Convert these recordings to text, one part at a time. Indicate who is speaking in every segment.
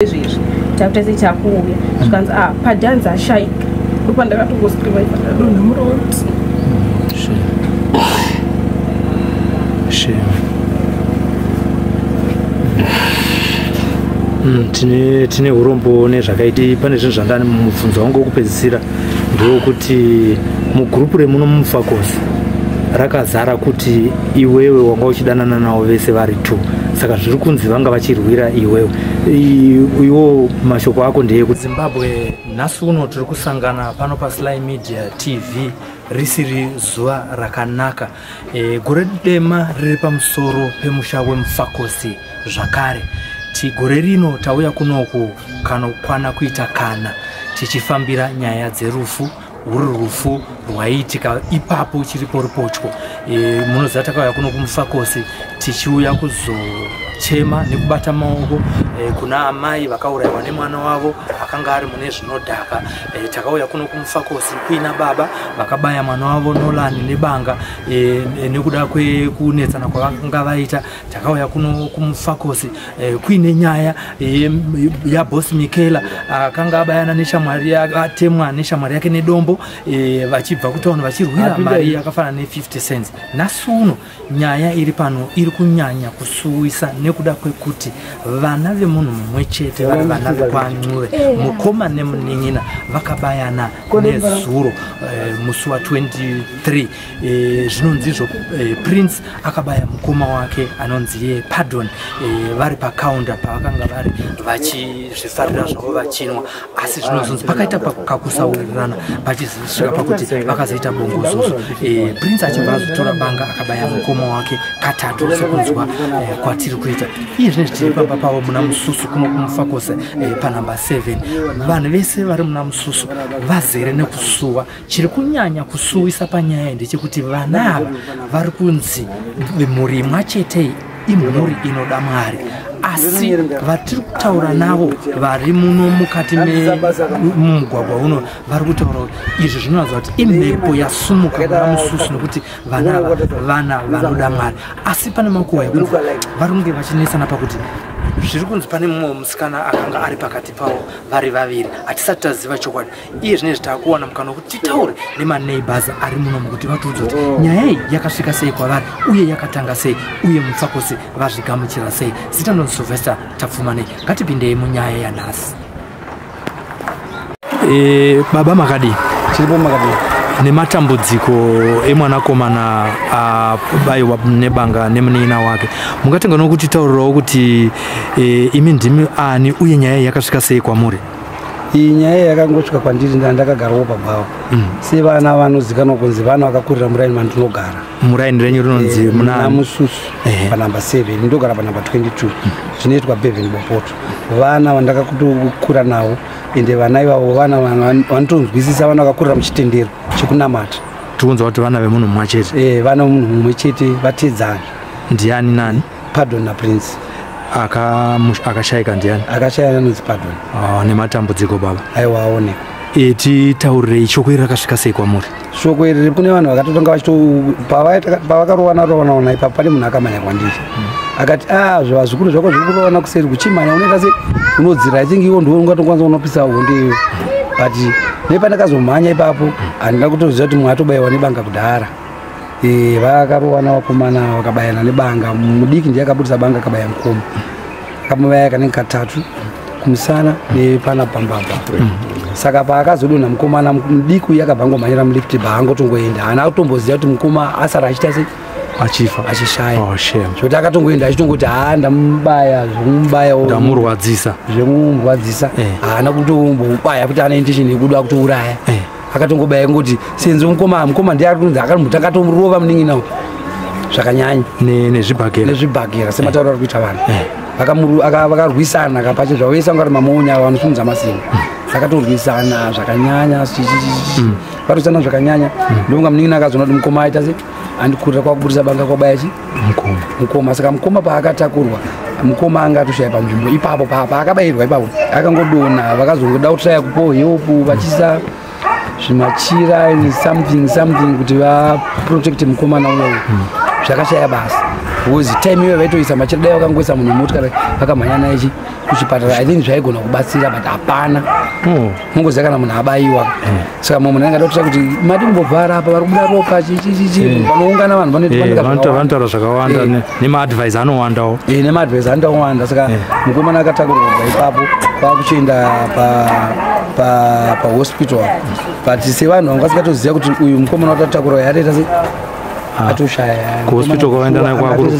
Speaker 1: izvezvi takutese chakuuya zvikanzi padhanza ashaika ndopandakatongoscriva ipadadonha muroti
Speaker 2: tine urombo nezvakaiti pane zvinhu zvandani mubvunzo wangu wokupedzisira ndokuti mugrupu remuno mumufakosi rakazara kuti iwewe wanga uchidanana navo vese vari 2 saka zviri kunzi vanga vachirwira iwewe. Iwo mashoko ako ndeye kuZimbabwe. Nhasi uno tiri kusangana pano paSly Media TV risiri zuva rakanaka, gore dema riri pamusoro pemusha wemufakosi zvakare. Gore rino tauya kunoku kwana kuita kana tichifambira nyaya dzerufu, rufu rwaitika ipapo chiripo ripotyo. Munoziva takauya kuno kumufakosi tichiuya kuzochema nekubata maoko kuna amai vakaurayiwa nemwana wavo akanga ari mune zvinodhaka. Takauya kuno kumufakosi kuina baba vakabaya mwana wavo Nolani nebanga nekuda kwekunetsana kwavanga vaita. Takauya kuno kumufakosi kuine nyaya yaBoss Mikela akanga abayana neshamwari atemwa neshamwari yake nedombo vachibva kutaona vachirwira mari yakafanana ne50 cents. Nhasi uno nyaya iri pano iri kunyanya kusuwisa nekuda kwekuti vana vemunhu mumwe chete vari vana vekwaNcuve, mukoma nemunin'ina vakabayana nezuro musi wa23. Zvinonzizvo Prince akabaya mukoma wake anonzi Pardon vari pakaunda pavakanga vari vachizvifarira zvavo vachinwa, asi zvinozonzi pakaita kakusaurirana pachizvisvika pakuti vakazoita bongozozo. Prince achibva azotora banga akabaya mukoma wake katatu sekunzwa kwatiri kuita. Iye zvinezvi tiri pamba pavo muna Mususu kuno kumufakosi panhamba 7. Vanhu vese vari muna Mususu vazere nekusuwa. Chiri kunyanya kusuwisa panyaya ndechekuti vana ava vari kunzi mhuri imwe chete imhuri inoda Mwari, asi vatiri kutaura navo vari muno mukati mumugwagwa uno vari kutaura kuti izvi zvinoratidza kuti imhepo yasumuka muna Mususu nekuti vana vanoda Mwari. Asi pane makuhwa ekunzi vari kunge vachinesana pakuti zviri kunzi pane mumwe musikana akanga ari pakati pavo vari vaviri hatisati taziva chokwadi. Iye zvinezvi taakuwana mukana wekuti titaure nemaneighbors ari muno mukuti vatiudze kuti nyaya iyi yakasvika sei kwavari uye yakatanga sei uye mufakosi vazvigamuchira sei. Zita ndonzi Sylvester Tapfumanei. Ngatipindei munyaya yanhasi. Baba makadi
Speaker 3: chiripo makadi
Speaker 2: nematambudziko emwanakomana abayiwa nebanga nemunin'ina wake, mungatenga nokuti taurirawo kuti imi ndimi ani uye nyaya yakasvika sei kwamuri?
Speaker 3: Iyi nyaya yakangosvika kwandiri ndakagarawo pabvawo sevana vanozikanwa kunzi vana vakakurira muraini mandinogara.
Speaker 2: Muraini renyu rinonzi
Speaker 3: muna Mususu panhamba 7, ndogara panhamba 22 zvinoitwa Bevan Bopoto. Vana vandakakura navo ende vana ivavo vana vanotonzwisisa, vana vakakurira muchitendero chekunamata.
Speaker 2: Tikunzwa kuti vana vemunhu mumwe chete.
Speaker 3: Vana vemunhu mumwe chete vatedzana.
Speaker 2: Ndiani nani?
Speaker 3: Pardon naPrince.
Speaker 2: Akashayika ndiani?
Speaker 3: Akashayika anonzi Pardon.
Speaker 2: Nematambudziko baba
Speaker 3: aiwa aoneka.
Speaker 2: Titaurirei shoko iri rakasvika sei kwamuri?
Speaker 3: Shoko iri kune vanhu vakatotonga pavakarowana ipapo pane munhu akamanya kwandiri akati zvikuru zvako zviri kurowana kuseri kuchimanya unoita sei unodzira ichinge iwo ndiwo ungatonganza unopisa honde iyo. But nepandakazomhanya ipapo handina kutoziva kuti mumwe atobayiwa nebanga kudhara. Vakarowana vakomana vakabayana nebanga. Mudiki ndiye akabudisa banga akabaya mukoma, akamubaya kanenge katatu kumusana nepana pambapa. Saka paakazodonha mukomana mudiki uye akabva angomhanyira mulifti baangotongoenda, haana kutomboziva kuti mukoma asara achita sei achifa achishaya. Zvekuti akatongoenda achitongoti ndamubaya zvomubaya
Speaker 2: ndamurwadzisa
Speaker 3: zvomurwadzisa, haana kutombobaya kuti ana intention yekuda kutouraya. Akatongobaya ngoti senze mukoma ndiye arikunzi akatomurova munin'ina zvakanyanya nezvibhagera sematauro ari kuita vanhu. Vakarwisana kapache zvavese vanga vari mamonya vanosunudza masimba. Vakatorwisana zvakanyanya varwisana zvakanyanya ndonga munin'ina akazoona kuti mukoma aita sei andikurira kwakubudisa banga kwabaya mukoma. Saka mukoma paakatakurwa mukoma anga atoshaya panzvimbo ipapo paakabayirwa ipapo akangodonha. Vakazongoda kutraya kupo heopu vachisa zvimachira something kuti vaprotecte mukomana unoyu. Zvakashaya basa because time iyoyo vaitoisa machira dai vakangoisa munhu mumotikari vakamhanya naye kuchipatara I think zvaigona kubatsira but hapana mungoziva kana munhu abaiwa saka munhu angada kuita kuti mati kumbobvara apa vari kubuda ropa panoungana vanhu
Speaker 2: vanotaura zvakawanda nemaadvise anowandawo
Speaker 3: nemaadvise anotawanda saka mukomana akatakurwa kubva ipapo kwakuchienda pahospital but sevanhu vanga vasikatoziva kuti uyu mukomana watatakurwa yatoita se atoshaya
Speaker 2: kuhospital kwavaenda naye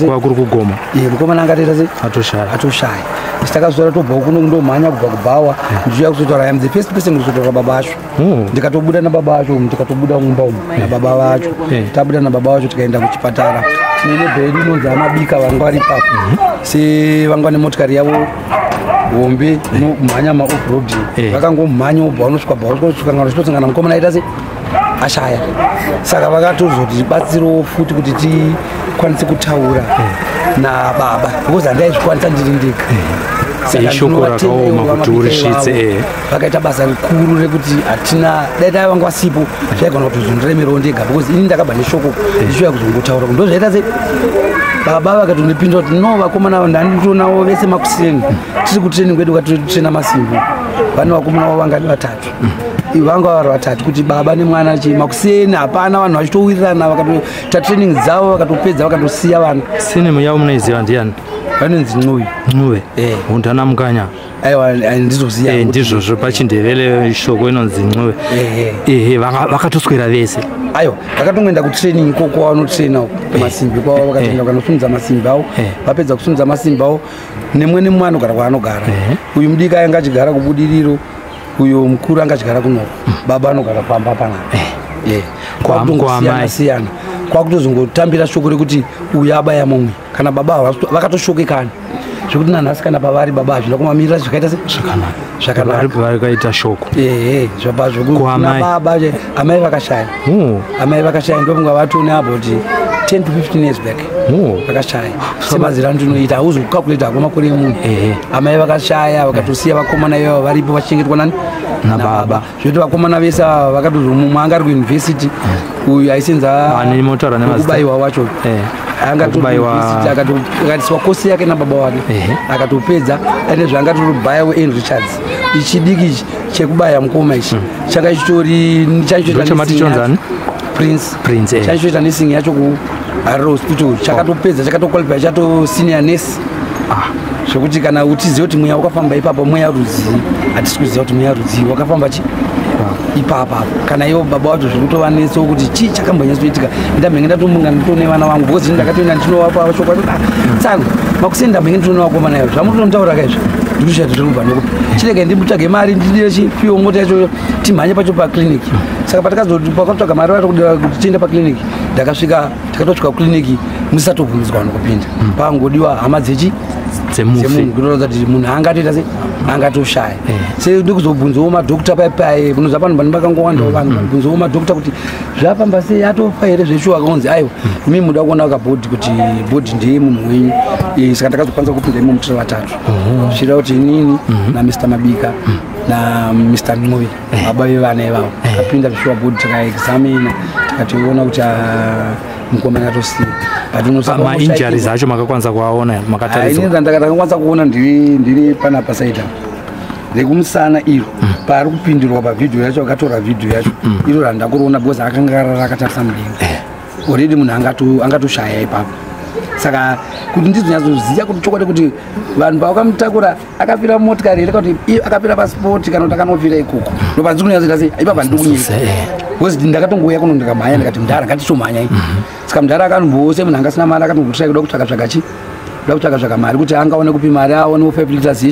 Speaker 2: kwakuri kugoma
Speaker 3: mukomana angatoita se atoshaya takazora tobva kuno kundomhanya kubva kubhawa ndichiuya kuzotaura am the first person kuzotaura baba vacho ndikatobuda nababa vacho ndikatobuda mumba umu nababa vacho tabuda nababa vacho tikaenda kuchipatara tine nebhedi inonzi amabika vanga vari ipapo sevanga nemotikari yavo hombe inomhanya maoffroad vakangomhanya obva vanosvika bhausvika mukomana aita se ashaya saka vakatozoti batsirowo futi kuti tikwanise kutaura nababa because handaizvikwanisa ndiri ndega
Speaker 2: ishoko rakaoma kuti urisvitse
Speaker 3: vakaita basa rikuru rekuti hatina dai dai vanga vasipo zvaigona kutozondiremerawo ndega because ini ndakabva neshoko ndichiuya kuzongotaura ndo zvaita se baba vakatonipinda kuti no vakomana ndanditonawo vese makuseni tiri kutraining kwedu kwatotrena masimbi vane vakomana vavo vangadi vatatu vanga vari vatatu kuti baba nemwana makuseni hapana vanhu vachitowirirana vakatoita training dzavo vakatopedza vakatosiya vanhu
Speaker 2: sinemu yavo munoiziva ndiani
Speaker 3: vanonzi
Speaker 2: Ncube undana mukanya
Speaker 3: aiwa ndizoziva
Speaker 2: ndizvozvo pachindevele shoko inonzi Ncube vakatoswera vese
Speaker 3: aiwa vakatongoenda kutraining koko vanotraina masimbi kwavo vakatoenda kanosunudza masimbi avo vapedza kusunudza masimbi avo nemwene mumwe anogara kwaanogara uyu mudiki anga achigara kubudiriro uyu mukuru anga achigara kunoko baba anogara pamba panapa kwakutongosiyana kwakutozongotambira shoko rekuti uyu abaya mumwe kana baba vakatoshokekana zvekuti nanhasi kana pavari baba hazvina kumamirira zvakaita
Speaker 2: zvakaita shoko
Speaker 3: zvapazvobaba amai vakashaya ndovunga vatone about 10 to 15 years back vakashaya semazira ndinoita hauzokukakuleta hako makore emunhu amai vakashaya vakatosiya vakomana ivavo varipo vachichengetwa nani nababa zvekuti vakomana vese ava vakatozomumwe angari kuuniversity uyu aisenzakubayiwa wacho akatiswa kosi yake nababa wake akatopedza ane zvaangatotobayawo Anne Richards ichidiki ichi chekubaya mukoma ichi changa chitori Prince chaichoita nesing yacho kuHarare Hospital chakatopedza chakatoqualify chato senior nurse zvokuti kana utizive kuti mweya wakafamba ipapo mweya rudzii hatisi kuziva kuti mweya rudzii wakafamba ipapa kana ivo baba vacho zvekutova neso kuti chii chakambonyatsoitika ndamhenge ndatomunga nditone vana vangu because ndakatoenda ndichinovapa shoko tsangu makuseni ndamhenge nditone vakomana ivo zvamutonotaura kaizvo ndikushati tiri kubva nokuti chirega ndimbotsvage mari ndidire chipiwo mota yacho timhanye pacho pakliniki saka pakatotsvaga mari vato kudira kuti tiende pakliniki ndakasvika tikatosvika kukliniki musatobvumidzwa nokupinda pangodiwa hama dzemunhu kutorodza kuti munhu angatoita se angatoshaya ndikuzobvunzawo madhokta paipai kunoza panhu vanhu vakangowandawo vanhu kubvunzawo madhokta kuti zvafamba sei atofa here zveshuwa akaunzi aiwa imi muda kuona kabhodhi kuti bhodhi ndeye munhu wenyu saka ndakazokwanisa kupinda imo mutiri vatatu zvichida kuti inini naMr Mabika naMr Ncube baba vevana ivavo tapinda zveshuwa bhodhi takaexamina tikationa kuti mukomana atosiya
Speaker 2: mainjuries acho makakwanisa kuaona
Speaker 3: ndakakwanisa kuona ndiri panapa saita rekumusana iro paari kupindirwa pavhidhiyo yacho akatora vhidhiyo yacho iro randakuroona because akanga rakatarisa mudenga already munhu angatoshaya ipapo saka kuti ndizonyatsoziva kuti chokwadi kuti vanhu pavakamutakura akapira motikari here kuti akapira pasipoti kana kuti akanofira ikoko ndopanzi kunyatsoita sei ipapa ndikunyika because ndakatongouya kuno ndikamhanya ndikati mudhara ngatitomhanya saka mudhara akanomboose munhu anga asina mari akatongotsvaka kuda kutsvaka mari kuti angaone kupi mari aonewo 5 liters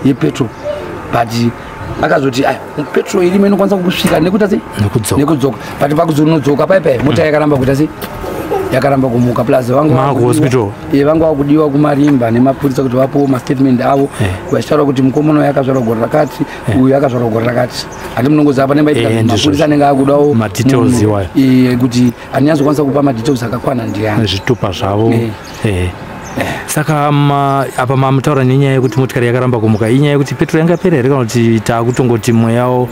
Speaker 3: yepetrol but akazoti petrol irimo inokwanisa kusvika nekudzoka but pakuzonodzoka paipai mota yakaramba kuita sei yakaramba kumuka plus vanga vakudiwa kumarimba nemapurisa kuti vapowo mastatement avo vachitaura kuti mukomana yakazvarwa gore rakati uyu yakazvarwa gore rakati hati munongoziva pane maitika mapurisa anenge akudawo
Speaker 2: madetails iwayo
Speaker 3: kuti handinyazokwanisa kupa madetails akakwana ndiani
Speaker 2: zvitupa zvavo Saka apa mamutaura nenyaya yekuti motikari yakaramba kumuka inyaya yekuti petrol yanga pera here kana kuti takutongoti mweyawo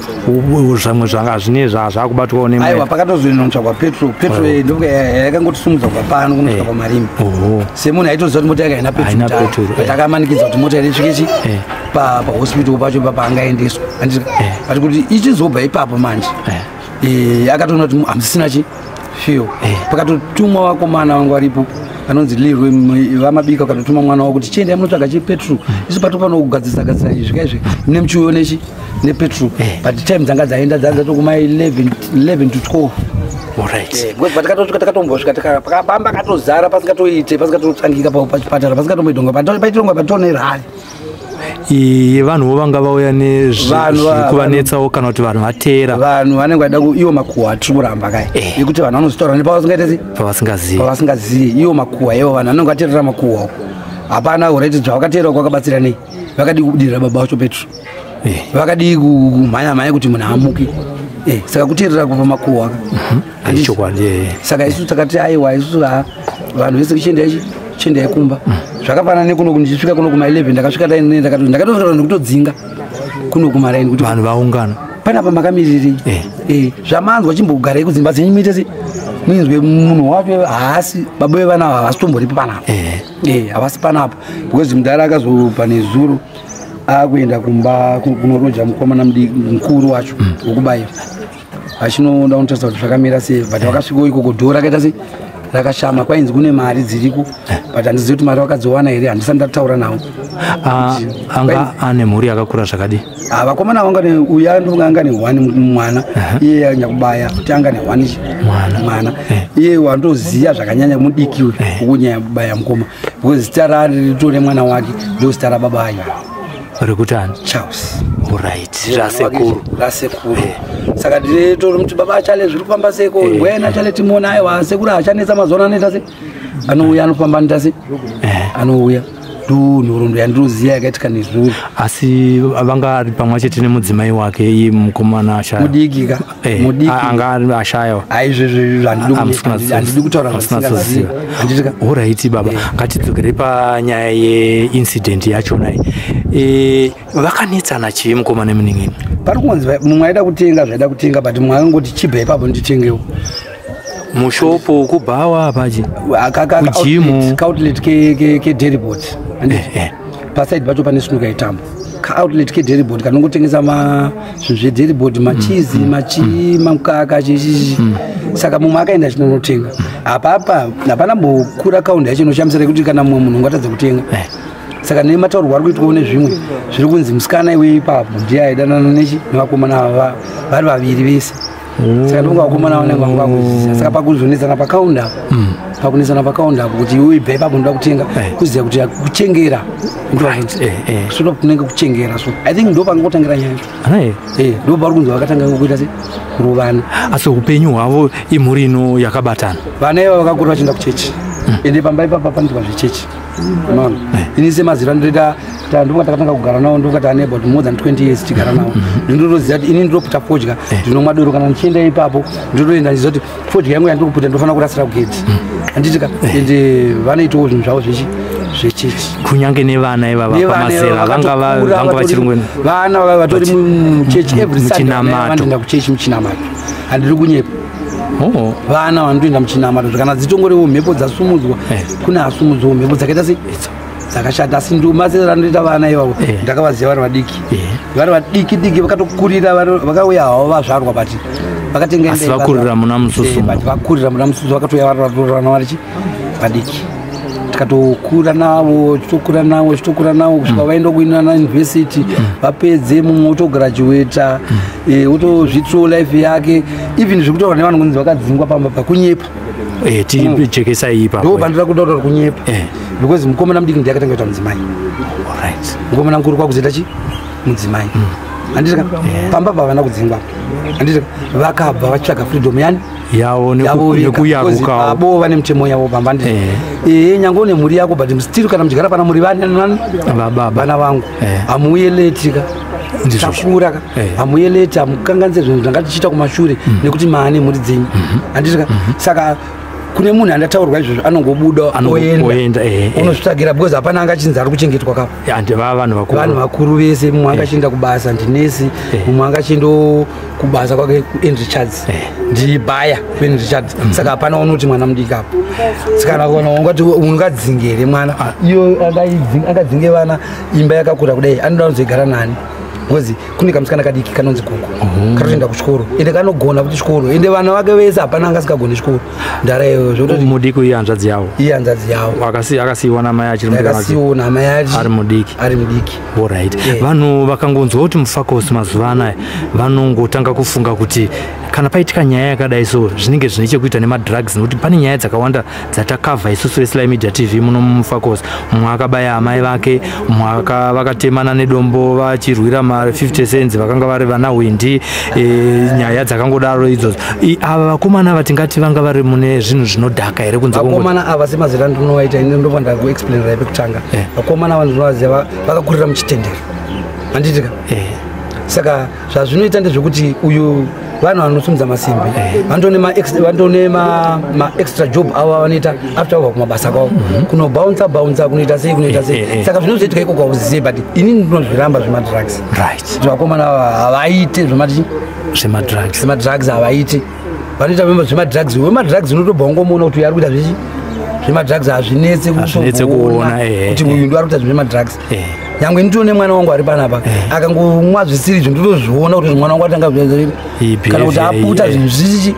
Speaker 2: zvamwe zvanga zvine zvakubatwawo nemwe
Speaker 3: aiwa pakatozonotsvakwa petrol ndoka yakangotisimudzwa kubva pano kunosvika pamarimi semunhu aitoziva kuti mota yakaina petrol takamanikidza kuti mota irisvikechi pahospital pacho paangaendeswa but kuti ichizobva ipapo manje akatoona kuti hamusisina chi fio pakatotumwa vakomana vangu varipo vanonzi lirwe vamabika vakatotuma mwana wavo kuti chienda munotsvaga chipetrol isu pato panogadzisa izvikaizve nemuchiuyo nechi nepetrol but time dzanga dzaenda dzatokuma 11 to 12 takatombosvika pakabamba katozara pasingatoite pasingatotsangika pachipatara pasingatomboidonga paitirongwa patonerhari
Speaker 2: vanhuwo vanga vauya nezvikuvanetsawo kana kuti vanhu vateera
Speaker 3: vanhu vanenge vaida iwo makuhwa atiri kuramba kai ekuti vanhu vanozotaura nepavasingaitei pavasingazivi iwo makuhwa ivo vanhu vanenge vateerera makuhwa hapana ureti zvavakateera kwakabatsira nei vakadi kudirira baba vacho petro vakadi kumhanya kuti munhu amuki saka kuteerera kupa makuhwa saka isu takati aiwa isu vanhu vese chiendai kumba zvakafanana nekuno ndichisvika kuno kuma 11 ndakasvika taine ndakatosvika nekutodzinga kuno kumaraini kuti
Speaker 2: vanhu vaungana
Speaker 3: panapa makamiriri zvamanzwa chimbogarai kudzimba dzenyu muite muinzwe munhu wacho haasi baba vevana havasi tomboripo panapa havasi panapa because mudhara akazopa nezuro akuenda kumba kunorodya mukomana mukuru wacho wokubayira achinoda kunotarisa kuti zvakamira sei but vakasvikawo ikoko dhoo rakaita sei rakashama kwainzi kune mari dziriko but handizivi kuti mari vakadziwana here handisati ndataura navo
Speaker 2: anga ane mhuri yakakura zvakadi
Speaker 3: vakomana vanga uya ndonga ne 1 mwana iye anyakubaya kuti anga ne 1 mwana iye wandoziya zvakanyanya mudiki uyu ukunyanya kubaya mukoma because zita rari ritore mwana wake ndo zita rababa ayo
Speaker 2: rekutani
Speaker 3: Charles
Speaker 2: right
Speaker 3: rasekuru saka nditori muti baba achale zviri kufamba seko wena chale timona aiwa sekuru achanetsa mazona anoita se anouya anofamba anoita se anouya nhoroondo yandiroziya yakaitika nezuro asi
Speaker 2: vanga ari pamwe chete nemudzimai wake iye mukomana
Speaker 3: mudiki
Speaker 2: anga ashayawa
Speaker 3: aizvezvo handidi kutaura
Speaker 2: oraiti baba ngatidzogerei panyaya yeincident yachonai vakanetsana chii mukomana nemuning'ini
Speaker 3: pari kunzi mumwe aida kutenga zvaida kutenga but mumwe akangoti chibva ipapo nditengewo
Speaker 2: mushopo kubhawa pachi kujimu
Speaker 3: kaoutlet kederibod pasaidi pacho pane sinuka itambo kaoutlet kederibod kanongotengesa zvinhu zvederibod machizi mamukaka chichichi saka mumwe akaenda chinonotenga apapa hapana mbokura kaunda yacho inoshamisira kuti kana mumwe munhu ungatadza kutenga saka nemataurwa ari kuitwawo nezvimwe zviri kunzi musikana iwe ipapo ndiye aidanana nechi nevakomana ava vari vaviri vese saka ndonga vakomana vanenge vanga vakuziva saka pakuzonetsana pakaunda pakunetsana pakaunda apo kuti iwe ibva ipapo ndoda kutenga kuziva kuti kuchengera solo kunenge kuchengera so I think ndo pangotangira nyaya ndo pari kunzi vakatanga kuita se kurovana
Speaker 2: asi upenyu hwavo imhuri ino yakabatana
Speaker 3: vana iva vakakura vachienda kuchechi ende pamba ipapa panoitwa zvechechi ini semaziro andoita ndoka takatanga kugara navo ndokati ane about more than 20 years tigara navo ndinotoziva kuti ini ndinopfuta fodya ndinomwa doro kana ndichienda ipapo ndinotoenda ndiziva kuti fodya yangu yandikupfuta ndinofanira kurasira kugedhi handitika ende vanoitawo zvinhu zvavo zvechechi
Speaker 2: kunyange nevana ivava pamazera vanga vachirungweni
Speaker 3: vana vatori muchechi every sunday kuchechi muchinamato handiri kunyepa vana vanotoenda muchinamato kana dzitongoriwo mhepo dzasumudzwa kune asumudzwawo mhepo dzakaita sei dzakashata asi mazera anoita vana ivavo ndakavaziva vari vadiki diki vakatokurira vakauya havo vazvarwa but
Speaker 2: vakatengaavakurira muna mususu
Speaker 3: vakatouya varorana varichi vadiki tikatokura navo chitokura navo kusvika vaenda kuinana university vapedze mumwe wotograduata wotozvitiro life yake even zvekutaura nevanhu kunzi vakadzingwa pamba pakunyepa
Speaker 2: tijekesai ipapo
Speaker 3: ndo pandira kuda kutaura kunyepa because mukomana mudiki ndiye akatanga kuita mudzimai mukomana mukuru kwakuzoita chi mudzimai handitika pamba pavana kudzingwa handitika vakabva vachitsvaga freedom yani
Speaker 2: yavo nekuyarukawo
Speaker 3: abo vane mitemo yavo pamba nyange une mhuri yako but still kana muchigara pana muri vani vana vangu hamuuye leti takura hamuuye leti hamukanganise zvinhu zvanga tichiita kumashure nekuti maane mhuri dzenyu handitika saka kune munhu andataurwa izvozvo anongobuda oenda unosvitsvagira because hapana angachinzi ari kuchengetwa kapo vanhu vakuru vese mumwe angachienda kubasa ndinesi mumwe angachiendo kubasa kwake kuend richards ndibhaya kuend richards saka hapana unoti mwana mudiki apo saka ungati ungadzingere mwana iyo angadzinge vana imba yakakura kudai anoda kuzoigara nani because kune kamusikana kadiki kanonzi Gugu katoenda kuchikoro ende kanogona kuti chikoro ende vana vake vese hapana angasikagone chikoro ndara iyoyo
Speaker 2: mudiki uye hanzvadzi yavo akasiiwa namai
Speaker 3: akasiiwa namai
Speaker 2: ari mudiki alright vanhu vakangonzwa kuti muFACOS mazuva anaya vanongotanga kufunga kuti kana paitika nyaya yakadai so zvinenge zvine chekuita nemadrugs nekuti pane nyaya dzakawanda dzatakavha isusu veSly Media TV muno muFACOS mumwe akabaya amai vake mumwe vakatemana nedombo vachirwira ma50 cents vakanga vari vana Windi nyaya dzakangodaro idzodzo ava vakomana vatingati vanga vari mune zvinhu zvinodhaka here kunze
Speaker 3: vakomana ava semazita ndinowaita ine ndofanda kuexplainira pekutanga vakomana ava ndinovaziva vakakurira muchitendero handitika saka zvazvinoita ndezvekuti uyu vanhu vanosimudza masimbi vandone maextra job ava vanoita after vava kumabasa kwavo kunobounsa kunoita sei saka zvinozoitika iko kwauzise but ini ndinozviramba zvemadrugs kuti vakomana havaite zvemadrugs havaite vanoita zvemadrugs wemadrugs unotobva ungomuona kuti uyu ari kuita zvechi zvemadrugs hazvinetse
Speaker 2: kuona
Speaker 3: kuti uyu ndo ari kuita zvemadrugs nyangwe nditone mwana wangu ari panapa akangomwa zvisiri izvo ndotozviona kuti mwana wangu atanga kana kuti aputa zvinhu zvisichi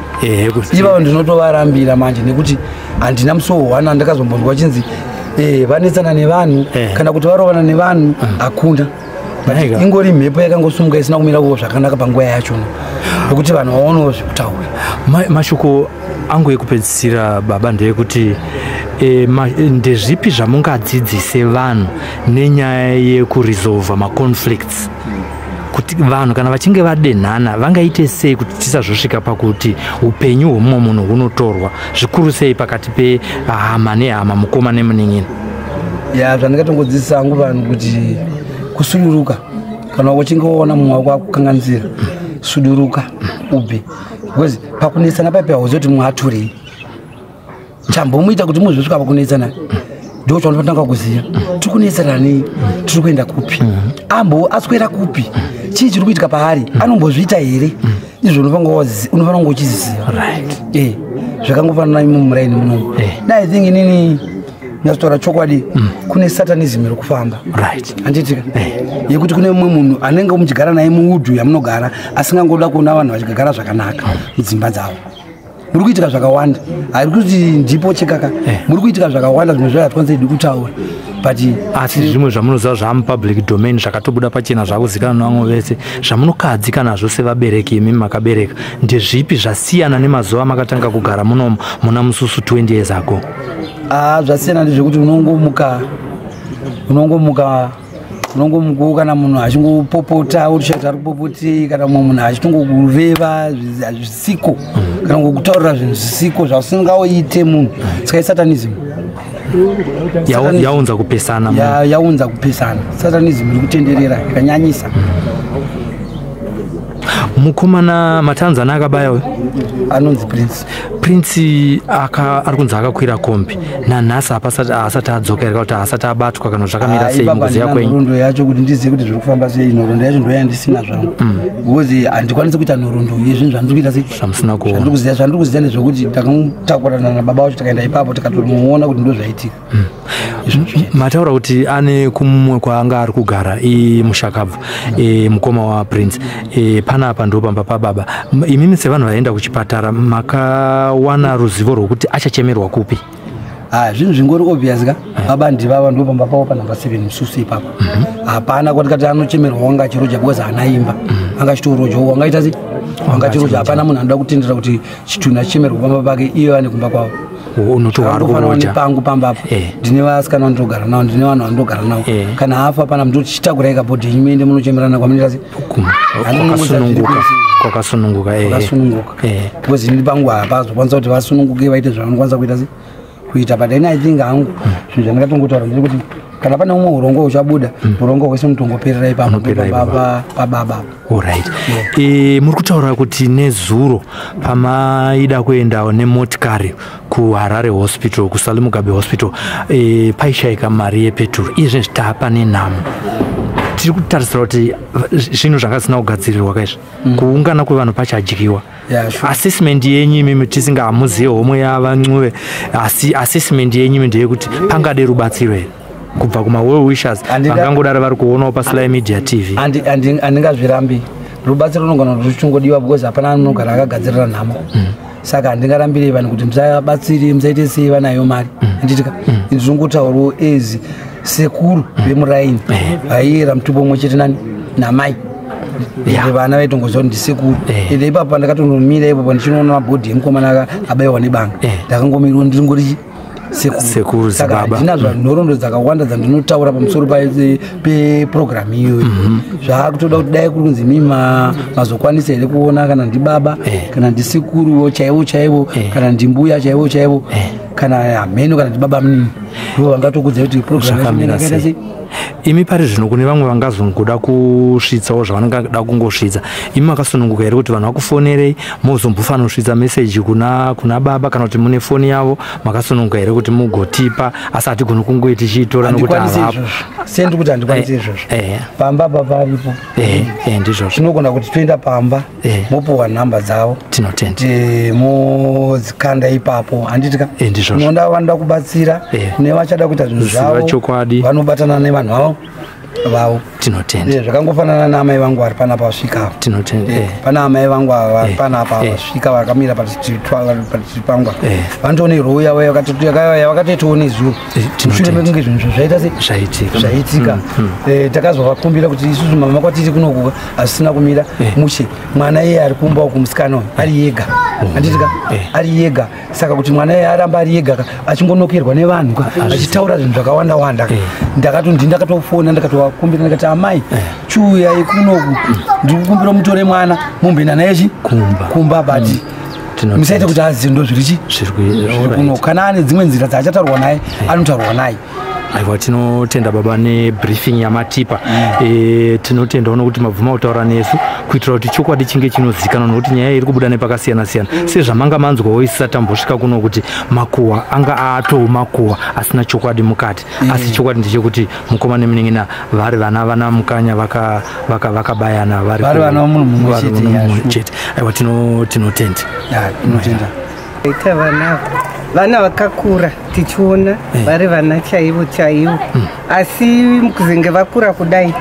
Speaker 3: ivavo ndinotovarambira manje nekuti handina musowo wana ndakazombonzwa chinzi vanetsana nevanhu kana kuti varovana nevanhu hakuna ingori mhepo yakangosumuka isina kumira kuvo zvakanaka panguva yachona nokuti vanhu vaonawo zvekutaura
Speaker 2: mashoko angu ekupedzisira baba ndeyekuti ndezvipi zvamungadzidzise vanhu nenyaya yekuresolva maconflicts kuti vanhu kana vachinge vadenhana vangaite sei kuti tisazosvika pakuti upenyu hwemumwe munhu hunotorwa zvikuru sei pakati pehama nehama mukoma nemunin'ina
Speaker 3: zvandingatongodzidzisa hangu vanhu kuti kusuduruka kana uchinge waona mumwe wako akukanganisira suduruka ubve because pakunetsana paipa hauziva kuti mumwe aturei chambomuita kuti muzosvika pakunetsana ndo chaunotanga kuziva tiri kunetsananei tiri kuenda kupi aswera kupi chii chiri kuitika paari anombozviita here izvo unofanira kunge uchiziziva zvakangofanana imo muraini munomu dai think inini ndazotaura chokwadi kune satanism iri kufamba handitika yekuti kune mumwe munhu anenge muchigara naye muudhu yamunogara asingangoda kuona vanhu vachigara zvakanaka mudzimba dzavo muri kuitika zvakawanda hari kuti ndipo chekaka muri kuitika zvakawanda zvimwe zvahatwanzeidi kutaura but
Speaker 2: asi zvimwe zvamunoziva zvamupublic domain zvakatobuda pachena zvakuzikana nevamwe vese zvamunokahadzika nazvo sevabereki imi makabereka ndezvipi zvasiyana nemazuva makatanga kugara munomu muna mususu 20 years ago
Speaker 3: zvasiyana ndezvekuti unongomuka kana munhu achingopopota uchaita ari kupopotei kana mumwe munhu achitongoreva zvisiko kana ngokutaurira zvinhu zvisiko zvausingaoite munhu saka satanism
Speaker 2: yaunza kupesana
Speaker 3: yaunza kupesana satanism iri kutenderera ikanyanyisa
Speaker 2: mukomana matanzana akabayawo
Speaker 3: anonzi
Speaker 2: prince ari kunzi akakwira kombi nanhasi asati adzoka here kuti asati abatwa kana zvakamira sei ngozi yakwenyu
Speaker 3: nhoroondo yacho kuti ndizive kuti zviri kufamba sei nhoroondo yacho ndoya ndisina zvangu because handikwanisi kuita nhoroondo yezvinhu zvandiri kuita sei
Speaker 2: zvamusina kuona
Speaker 3: zvandiri kuziva ndezvekuti takatakurana nababa vacho takaenda ipapo tikatomuona kuti ndo zvaitika
Speaker 2: mataura kuti ane kumumwe kwaanga ari kugara mushakabva mukoma waprince panapa ndo pamba pababa imimi sevanhu vaenda kuchipatara makawana ruzivo rwokuti achachemerwa kupi
Speaker 3: zvinhu zvingori obvious ka baba ndivava ndo pamba pavo panhamba 7 mususu ipapo hapana kwatikati anochemerwa wanga achiroja because haana imba anga achitoroja wangaita sei wanga achiroja hapana munhu anoda kutendera kuti chitunhu achichemerwa pamba pake iyo ane kumba kwavo unotofanira pangu pambapo ndine vasikana vandogara navo ndine vanhu vandogara navo kana hafa pana mndu tichitakurai kabhodhi imende munochemerana kwamunoita sei
Speaker 2: kwakasununguka
Speaker 3: because ini pangu hapazokwanisa kuti vasununguke vaite zvavanokwanisa kuita sei kuita but then I think hangu zvinhu zvandakatongotaura ndiri kuti kana pane umwe urongo uchabuda urongo hwese mutongoperera ipapo pababa.
Speaker 2: Alright. Muri kutaura kuti nezuro pamaida kuenda nemotikari kuHarare Hospital, kuSalai Mugabe Hospital, paishaika mari yepeturu. Izvi zvitapa nenhamo. Tiri kutarisira kuti zvinhu zvakasina kugadzirirwa kaizvo. Kuungana kwevanhu pachadyiwa. Assessment yenyu imimi tisingamuzive homwe yavancuve, asi assessment yenyu ndeyekuti pangade rubatsiro here kubva kuma well wishers vangangodaro vari kuonawo paSalai Media TV.
Speaker 3: Handingazvirambi. Rubatsiro runogona ruchingodiwa because hapana anogara akagadzirira nhamo. Saka handingarambire vanhu kuti musabatsire, musaite sei vanayo mari. Nditika ndinongotaurawo ezi sekuru vemuraini vaiyera mutupo umwe chete nani namai. Vana vaitongoziva kuti ndisekuru. Ende ipapo ndakatondomira ipapo ndichinoona mabhodhi emukomana abayiwa nebanga. Ndakangomirwa ndingori sekuru
Speaker 2: saka
Speaker 3: ndinazvo nhoroondo dzakawanda dzandinotaura pamusoro peprogramu iyoyo. Zvaakutoda kuti dai kuri kunzi mimi mazokwanisa here kuona kana ndibaba kana ndisekuru chaivo kana ndimbuya chaivo kana hameno kana ndibaba munini. Ndo vangatokudza kuti programu yakaita sei.
Speaker 2: Imi pari zvino kune vamwe vangazongoda kusvitsawo zvavanongada kungosvitsa, imi makasununguka here kuti vanhu vakufonerei mozombofanira kusvitsa meseji kuna baba kana kuti mune foni yavo makasununguka here kuti mugotipa asi hatigoni kungoiti tichiitora nokuti havapo?
Speaker 3: Sendi kuti handikwanisi izvozvo. Pamba paripo
Speaker 2: ndizvozvo
Speaker 3: tinogona kuti toenda pamba mopuwa nhamba dzavo
Speaker 2: tinotenda
Speaker 3: modzikanda ipapo. Handitika
Speaker 2: ndizvozvo
Speaker 3: vanoda kubatsira nevachada kuita zvinhu zvavo vanobatana nevanhu vavo
Speaker 2: tinotenda.
Speaker 3: Zvakangofanana naamai vangu vari panapa vasvika.
Speaker 2: Tinotenda.
Speaker 3: Pana amai vangu vari panapa vasvika vakamira patiti pangwa. Vanotoone roho yavo yakatoitawo nezuro. Mushure mekunge zvinhu zvaita sei zvaitika. Takazovakumbira kuti isusu mama kwatiri kunoku asisina kumira mushe. Mwana iye ari kumba kumusikana ari yega. Handitika ari yega. Saka kuti mwana iye aramba ari yega achingonokerwa nevanhu achitaura zvinhu zvakawanda. Ndakatofona ndakatovakumbira ndikati amai chiuyai kunoku ndikukumbira mutore mwana mumbenda naye kumba bati musaite kuti azive ndo zviri kuno kana ane dzimwe nzira dzaachataurwa naye anotaurwa naye.
Speaker 2: Aiwa, tinotenda baba nebriefing yamatipa. Tinotenda kuti mabvuma kutaura nesu kuitira kuti chokwadi chinge chinozikanwa nokuti nyaya iri kubuda nepakasiyana siyana. Sezvamanga manzwawo isati tambosvika kuno kuti makuhwa anga atowo makuhwa asina chokwadi mukati. Asi chokwadi ndechekuti mukoma nemunin'ina vari vana mukanya vakabayana vari
Speaker 3: vana
Speaker 2: munhu chete. Aiwa, tinotenda.
Speaker 4: Ita vana vakakura tichiona vari vana chaivo asi kuzenge vakura kudai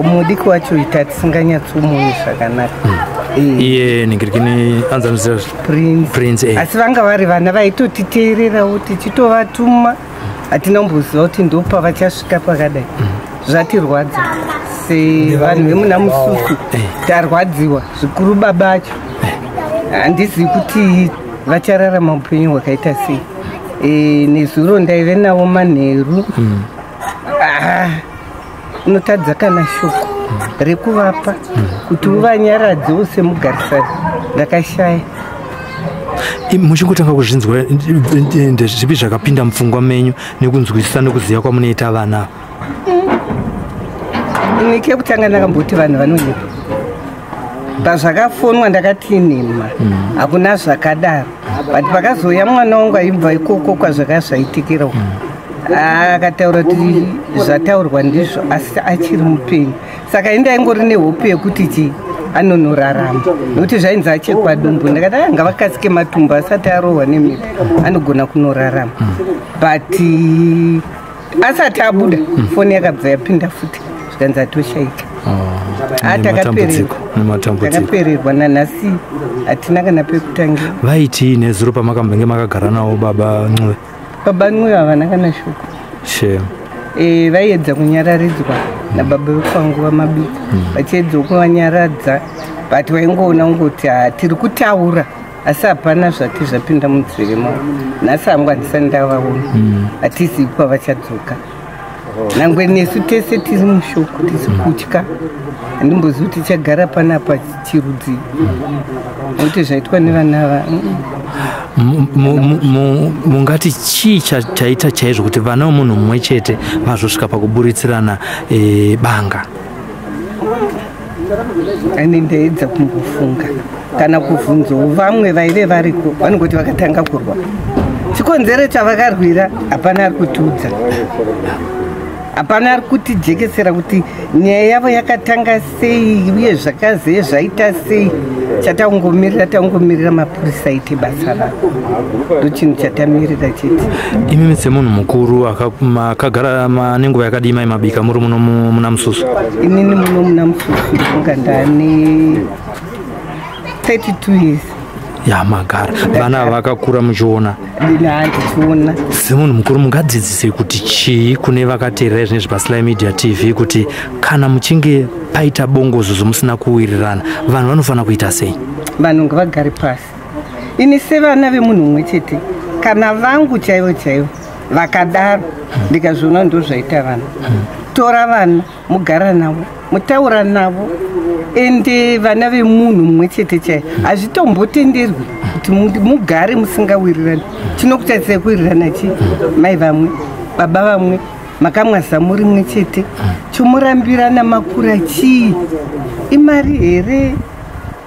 Speaker 4: mudiki wacho ita tisinganyatsomuoni zvakanaka.
Speaker 2: Iye ningirikini anzanisa Prince
Speaker 4: asi vanga vari vana vaitotiteererawo tichitovatuma hatina kumboziva kuti ndopa vachasvika pakadai. Zvatirwadza sevanhu vemuna Mususu tarwadziwa zvikuru baba acho. Handizivi kuti vachararama upenyu hwakaita sei. Nezuro ndaive navo manheru. Unotadza kana shoko rekuvapa kuti uvanyaradzewo semugarisani ndakashaya.
Speaker 2: Muchingotanga kuzvinzwa ndezvipi zvakapinda mupfungwa menyu nekunzwisisa nekuziva kwamunoita vana?
Speaker 4: Nike kutanga ndakamboti vanhu vanonyepa. Pazvakafonwa ndakati nhema hakuna zvakadaro. But pakazoya mwana wangu aibva ikoko kwazvaka zvaitikirawo. Akataura kuti zvataurwa ndizvo asi achiri mupenyu. Saka indaingori nehope yekuti anonorarama. Nokuti zvainzi achekwa dumbu. Ndakati ngavakasike matumbu asati arohwa nemhepo anogona kunorarama. But asati abuda foni yakabva yapinda futi zvikanzi atoshaika. Takapererwa nanhasi hatina kana pekutangira.
Speaker 2: Vaiti nezuro pamakambenge makagara nawo baba Ncube?
Speaker 4: Baba Ncube havana kana shoko. Vaiedza kunyararidzwa nababa vekwanguva mabiko. Vachiedza kuvanyaradza but vaingoona ungoti tiri kutaura asi hapana zvati zvapinda munzeve mavo. Nhasi hangu handisati ndavaona. Hatizivi kwavachadzoka. nangwe nesu tese tiri mushoko tisi kutya handimbozivi kuti tichagara panapa chirudzi nokuti zvaitwa nevana ava
Speaker 2: mungati chii chaita chaizvo kuti vana vemunhu mumwe chete vazosvika pakuburitsirana banga?
Speaker 4: ane ndaedza kumbofunga kana kubvunzawo vamwe vaive variko vanongoti vakatanga kurwa chikonzero chavakarwira hapana ari kutiudza, hapana ari kutijekesera kuti nyaya yavo yakatanga sei uye zvakazeye zvaita sei. Chatangomirira mapurisa aite basa ravo, ndochinhu chatamirira chete.
Speaker 2: Imi semunhu mukuru akagara nenguva yakadii mabika muri muno muna Mususu?
Speaker 4: Inini muno muna Mususu ndinonga ndane 32 years.
Speaker 2: Ya magara vana vakakura muchiona?
Speaker 4: Ndichiona.
Speaker 2: Semunhu mukuru mungadzidzisei kuti chii kune vakateerera zvinezvi paSly Media TV kuti kana muchinge paita bongozo zomusina kuwirirana vanhu vanofana kuita sei?
Speaker 4: Vanhu ngavagare pasi. Ini sevana vemunhu mumwe chete, kana vangu chaivo vakadaro ndikazviona ndo zvaita vana. Tora vana mugara navo mutaura navo, ende vana vemunhu mumwe chete chaivo hazvitombotenderwi kuti mugare musingawirirani. Chinokutarisai kuwirirana chii? Mai vamwe, baba vamwe, makamwaza muri mwe chete, chomurambirana makura chii? Imari here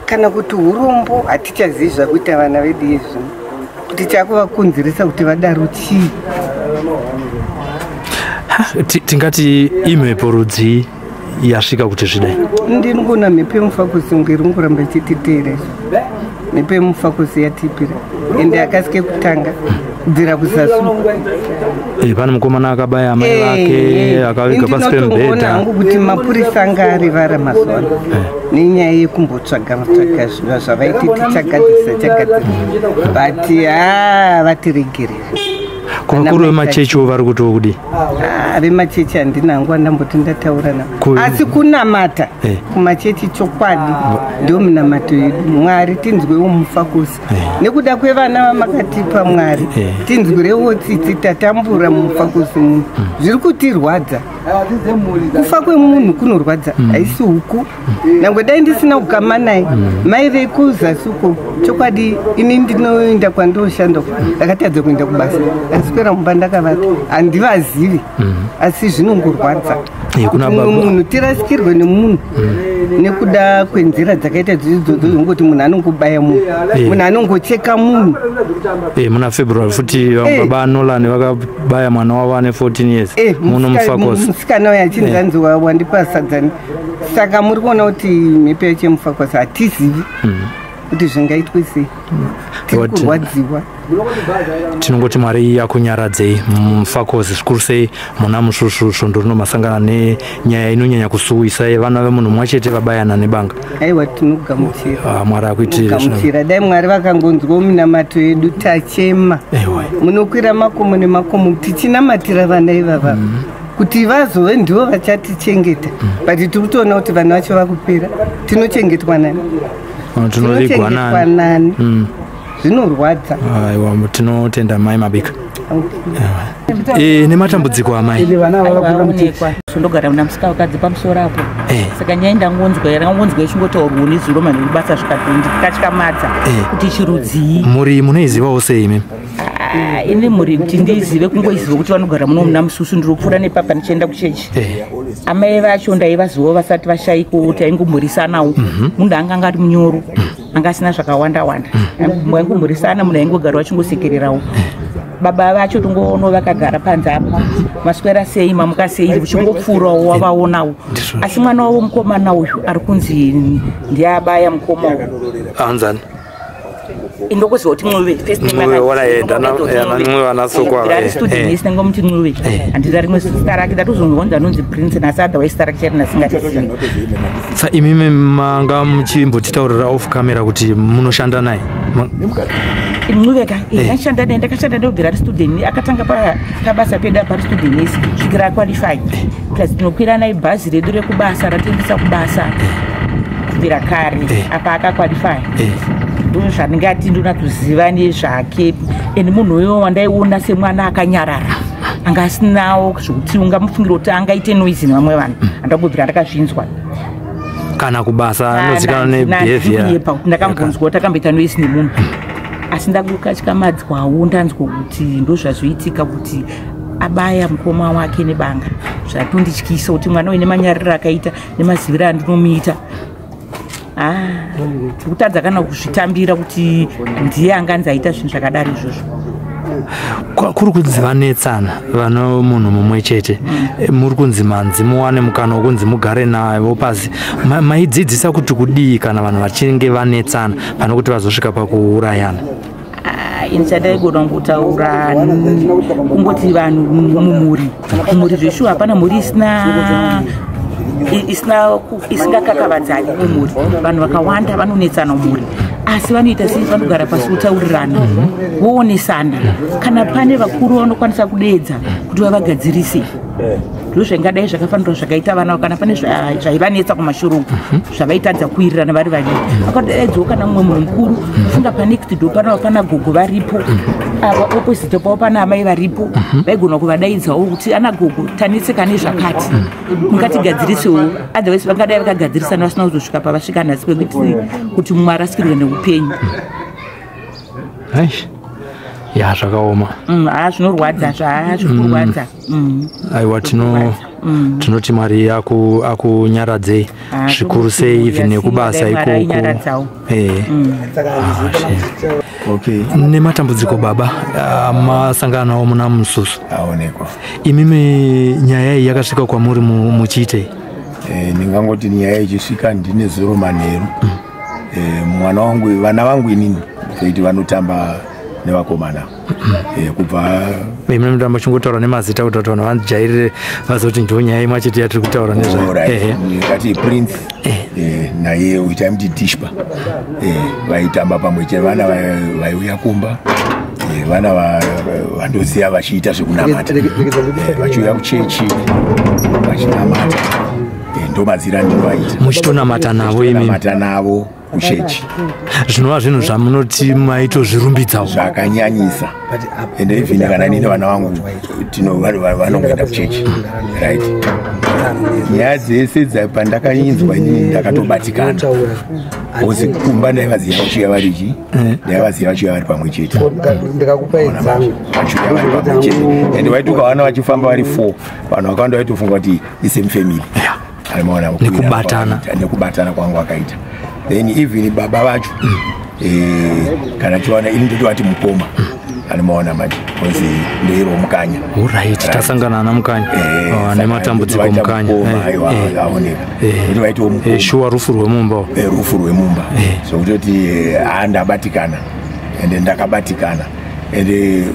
Speaker 4: kana kuti urombo? Hatichazivi zvakuita vana vedu izvi kuti chakuvakonzeresa kuti vadaro chii.
Speaker 2: Tingati imhepo rudzi yasvika kuti zvidai?
Speaker 4: Ndinogona mhepo yemufakosi ngeri ngoramba ichititeerera. Mhepo yemufakosi yatipira ende akasike kutanga kubvira kuSasuku.
Speaker 2: Pane mukomana akabaya mai vake akaviga pasi pemubhedha.
Speaker 4: Hangu kuti mapurisa anga arivara mazuva ano nenyaya yekumbotsvaga zvinhu zvavaiti tichagadzirisa but vatiregerere.
Speaker 2: Kuvakuru vemachechiwo vari kutiwo kudi?
Speaker 4: Vemachechi handina hangu andamboti ndataura navo, asi kunamata kumachechi chokwadi ndio munamato yedu. Mwari tinzwewo mufakosi nekuda kwevana vamakatipa Mwari, tinzwirewo tsitsi tatambura mumufakosi muno. Zviri kutirwadza, kufa kwemunhu kunorwadza, haisi huku. Nangwe dai ndisina ukama naye mai vekuzasuko chokwadi ini ndinoenda kwandoshanda ndakatadza kuenda kubasa asipera mumba ndakavata handivazivi, asi zvinongorwadza munhu tirasikirwe nemunhu nekuda kwenzira dzakaita dzidzodzo ngoti munhu anongobaya munhu, munhu anongocheka munhu.
Speaker 2: Muna February futi baba Nolan vakabaya mwana wavo ane 14 years muno mufakosi.
Speaker 4: Musikana uyu achinzanzi wandipa sadzani. Saka muri kuona kuti mhepo yechemufakosi hatizivi kuti zvingaitwe sei, tiri kurwadziwa.
Speaker 2: Tinongoti Mwari yakunyaradzei mufakosi, zvikuru sei muna Mususu svondo rinomasangana nenyaya inonyanya kusuwisai vana vemunhu mumwe chete vabayana nebanga.
Speaker 4: Aiwa, tinogamuchira.
Speaker 2: Mwari akuitira.
Speaker 4: Dai Mwari vakangonzwawo minamato yedu tachema, munokwira makomo nemakomo tichinamatira vana ivava kuti vazove ndivo vachatichengeta. But tiri kutoona kuti vanhu vacho vakupera, tinochengetwa nani?
Speaker 2: Tinochengetwa
Speaker 4: nani? Zvinorwadza.
Speaker 2: Aiwa, tinotenda mai mabika. Nematambudziko amai
Speaker 5: ndogara muna musikakadzi pamusoro apo, saka nyaya ndangonzwa ichingotaurwa nezuro manhu basa zvikatikamadza kuti chirudzii.
Speaker 2: Muri munoizivawo sei imi?
Speaker 5: Ini muri kuti ndizive kungoiziva kuti vanogara muno muna Mususu ndiri kupfuura nepapa ndichienda kuchechi. Amai vacho ndaivazivawo vasati vashaiko kuti aingomhorisanawo. Munhu anga ari munyoro, anga asina zvakawanda wanda, aingomhorisana, munhu aingogara achingosekererawo. Baba vacho tongoona vakagara panze apo, maswera sei mamuka sei uchingopfuurawo wavaonawo, asi mwana wavo mukomana uyu ari kunzi ndiabaya mukoma uyu.
Speaker 2: Anzani?
Speaker 5: Indokuziva kuti mwiwe first name student isinenge muti mwiwe handida rimwe zita rake ndatozongonza anonzi Prince nasi otherwise zita rake chari nasingatisiya.
Speaker 2: Sa imimi manga muchimbotitaurira off camera kuti munoshanda naye?
Speaker 5: Mwiweka ndashanda naye, ndakashanda ndobvira ari student, akatanga pabasa pedu pari student esi kusvikira aqualify, plus tinokwira naye bhazi redu rekubasa ratiendesa kubasa kubvira kare apa akaqualify. Ndozvandingati ndona kuziva nezvake, ende munhu uyo wandaiona semwana akanyarara anga asinawo zvokuti ungamufungira kuti angaite noise nevamwe vanhu andakubvira ndakazvinzwa
Speaker 2: kana kubasa anozikanwa nebehavior
Speaker 5: ndakambonzwa kuti akamboita noise nemunhu asi ndakukatyamadzawo ndanzwa kuti ndozvazvoitika kuti abaya mukoma wake nebanga zvatondityisa kuti mwana uine manyariro akaita nemaziviro andinomuita kutadza kana kuzvitambira kuti ndiye anganzi aita zvinhu zvakadaro izvozvo
Speaker 2: kuri kunzi vanetsana vano munhu mumwe chete muri kunzi manzi muwane mukana wokunzi mugare navo pasi maidzidzisa kuti kudii kana vanhu vachinge vanetsana pano kuti vazosvika pakuurayana
Speaker 5: ini chandaigona kutaura kungoti vanhu mumuri zveshuwa hapana mhuri isingakakavadzani mumuri vanhu vakawanda vanonetsana mumuri asi vanoita sei vanogara pasi kutaurirana voonesana kana pane vakuru vanokwanisa kudedza kuti vavagadzirise ndo zvingadai zvakafanira zvakaita vana kana pane zvaivanetsa kumashure uku zvavaitadza kuwirirana vari vaviri vakadaidzwo kana mumwe munhu mukuru kufunga panext do pana gogo varipo ava opposite pavo pana amai varipo vaigona kuvadaidzawo kuti ana gogo tanetseka nezvakati mungatigadzirisewo otherwise vangadai vakagadzirisana vasina kuzosvika pavasvika nhasi kuti mumwe arasikirwe neupenyu
Speaker 2: ya zvakaoma
Speaker 5: zvinorwadza zvikurwadza
Speaker 2: aiwa tinoti Mwari akunyaradzei zvikuru sei even nekubasa ikoko nematambudziko baba masanganawo muna mususu
Speaker 6: aonekwa
Speaker 2: imimi nyaya iyi yakasvika kwamuri muchiitei
Speaker 6: ndingangoti nyaya ichisvika ndine zuro manheru mwana wangu vana vangu inini kuti vanotamba nevakomana kubva
Speaker 2: mimwe chungotaura nemazita kuti vanhu vanjairire vazoti ndo nyaya imwe chete yatiri kutaura
Speaker 6: nezvakati prince naye uita muti dishpa vaitamba pamwe chete vana vaiuya kumba vana vandoziva vachiita zvekunamata vachiuya kuchechi vachinamata ndo mazira andinovaita
Speaker 2: muchitonamata navo
Speaker 6: namata navo kuchechi
Speaker 2: zvinova zvinhu zvamunoti maitozvirumbidzawo
Speaker 6: zvakanyanyisa ende ivhini kana nini vana vangu vanongoenda kuchechi right nyaya dzese pandakanyinzwa inini ndakatobatikana ozi kumba ndaivaziva vachiuya varichi ndaivaziva vachiuya vari pamwe chete vachiuya vari pamwe chete ende vaiti ukavana vachifamba vari 4 vanhu vakawanda vaitofunga kuti isame family nekubatana kwangu akaita then even baba vacho kana chiwana ini ndotovati mukoma anomaona manje kozi ndeiro mukanya
Speaker 2: right tasangana namukanya nematambudziko mukanya
Speaker 6: aoneka ndotovaitiwo
Speaker 2: mukoma shuwa rufu rwemumba
Speaker 6: rufu rwemumba so kutoti ndabatikana ende ndakabatikana ende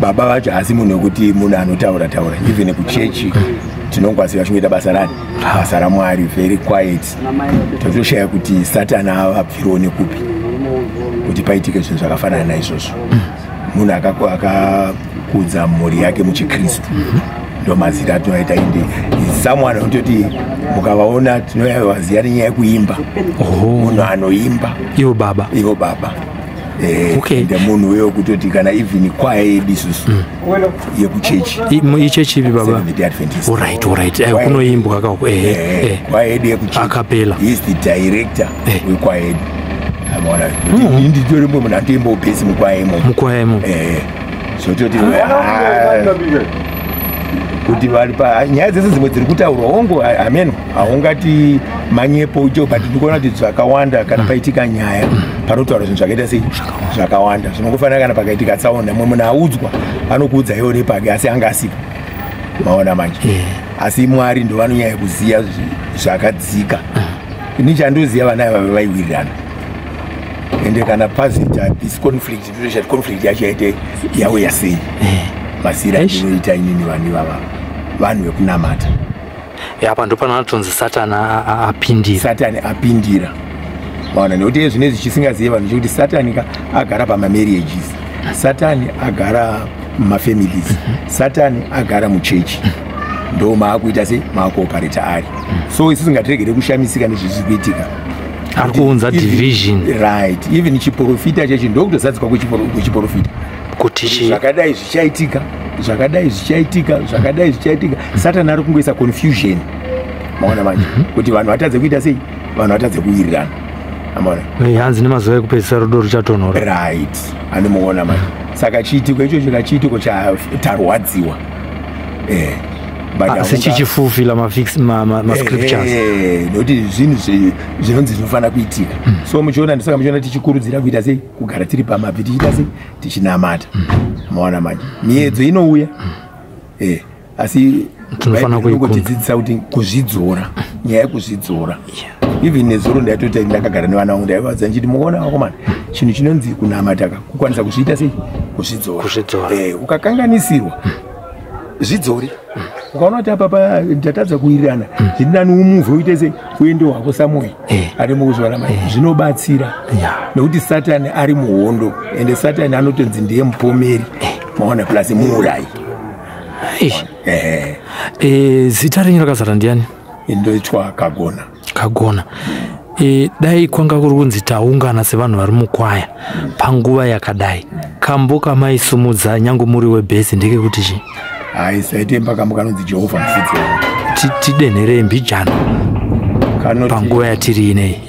Speaker 6: baba vacho hasi munhu wekuti munhu anotaura even kuchechi tinongwaziva chingoita basa rani basa raMwari very quiet totoshaya kuti satani avabvirawo nekupi kuti paitike zvinhu zvakafanana naizvozvo munhu akakudza mhuri yake muchikristu ndo mazita atinoaita inde someone anototi mukavaona tinovaziva nenyaya yekuimba munhu anoimba
Speaker 2: ivo baba
Speaker 6: ende munhu wewo kutoti kana even kwaya yedu isusu yekuchechi
Speaker 2: ichechi ivi baba alright kunoimbwa
Speaker 6: kwaya yedu yekuchechi
Speaker 2: akapela
Speaker 6: he is the director wekwaya yedu amona nditori munhu anatoimbawo bhesi mukwaya imo so toti kuti vari panyaya dzese dzimwe dziri kutaurwa ongo amen haungati manyepo icho but ndikuona kuti zvakawanda kana paitika nyaya panotaura zvinhu zvakaita sei zvakawanda zvinongofanira kana pakaitika tsaona mumwe munhu audzwa anokuudza iwo nepake asi anga asipo maona manje asi Mwari ndo vanonyanya kuziva zvakadzika ini chandoziva vana ivava vaiwirirana ende kana pazoita peace conflict ndoshati conflict yacho yaite yauya sei masira inoita inini vanhu ivava vanhu vekunamata
Speaker 2: apa ndo panotonzi satani
Speaker 6: apindira maona nekuti zvinezvi chisingaziva vanhu chekuti satani agara pamamarriages satani agara mumafamilies satani agara muchechi ndo maakuita sei maakuopareta ari so isi singatirегere kushamisika nezvizvi kuitika
Speaker 2: ari kuunza division
Speaker 6: right even chiprofita chechi ndokutozadzikwa kwechiprofita
Speaker 2: kuti
Speaker 6: zvakadai zvichaitika Satani ari kungoisa confusion maona manje kuti vanhu vatadze kuita sei vanhu vatadze kuwirirana amaona
Speaker 2: hanzi nemazuva ekupedzisa rudo ruchatonhora
Speaker 6: right anomuona manje saka chiitiko ichocho kachiitiko chatarwadziwa
Speaker 2: asi chichifufila mascriptures
Speaker 6: nokuti zvinhu zvinonzi zvinofanira kuitika so muchiona ndisaka muchiona tichikurudzira kuita sei kugara tiri pamabvi tichiita sei tichinamata maona manje miedzo inouya asi tinofanirakudzidzisa kuti kuzvidzora nyaya yekuzvidzora even nezuro ndaitoti ndakagara nevana vangu ndaivadza ndichiti muona vakomana chinhu chinonzi kunamata kukwanisa kuzviita sei kuzvidzora ukakanganisirwa zvidzore ukaona kuti apapa ndatadza kuwirirana zviri nani umuvhe uite sei uende wako samuel ari mukuzvara mai zvinobatsira nekuti Satani ari muhondo ende Satani anotonzi ndiye mupomeri maona plus muurayi
Speaker 2: zita renyu rakazara ndiani
Speaker 6: indoitwa Kagona
Speaker 2: dai kwanga kuri kunzi taungana sevanhu vari mukwaya panguva yakadai kambo kamaisumudza nyange muri webhesi ndekekuti chii
Speaker 6: saite mpaka kanonzi Jehovha mufudzi wangu
Speaker 2: tidenhere mbijana panguva yatiri inei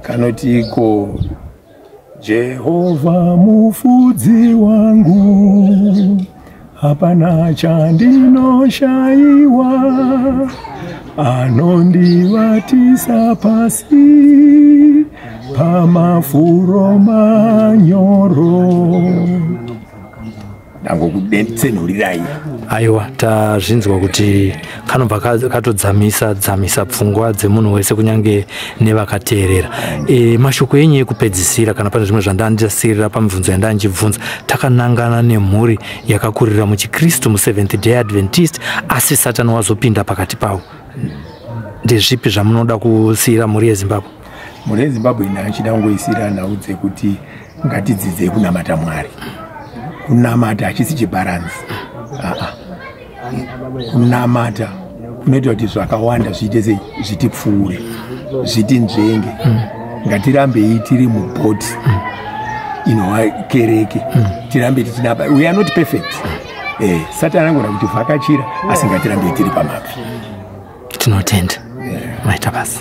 Speaker 6: kanoti iko Jehovha mufudzi wangu hapana chandinoshayiwa anondivatisa pasi pamafuro manyoro nango kudetsenurirai
Speaker 2: aiwa tazvinzwa kuti kanobva katodzamisa pfungwa dzemunhu wese kunyange nevakateerera mashoko enyu ekupedzisira kana pane zvimwe zvandandasirira pamibvunzo yandanjibvunza takanangana nemhuri yakakurira muchikristu mu7th Day Adventist asi Satani wazopinda pakati pavo ndezvipi zvamunoda kusiyira mhuri yeZimbabwe
Speaker 6: mhuri yeZimbabwe ina achida kungoisira nhau dzekuti ngatidzidzei kunamata Mwari kunamata hachisi chibaransi kunamata kunoita kuti zvakawanda zviite sei zvitipfuure zvitinzvenge ngatirambei tiri mubhoti inova kereke tirambe tichinaba we are not perfect Satani angona kuti vhakachira asi ngatirambei tiri pamabvi
Speaker 2: tinotenda maita basa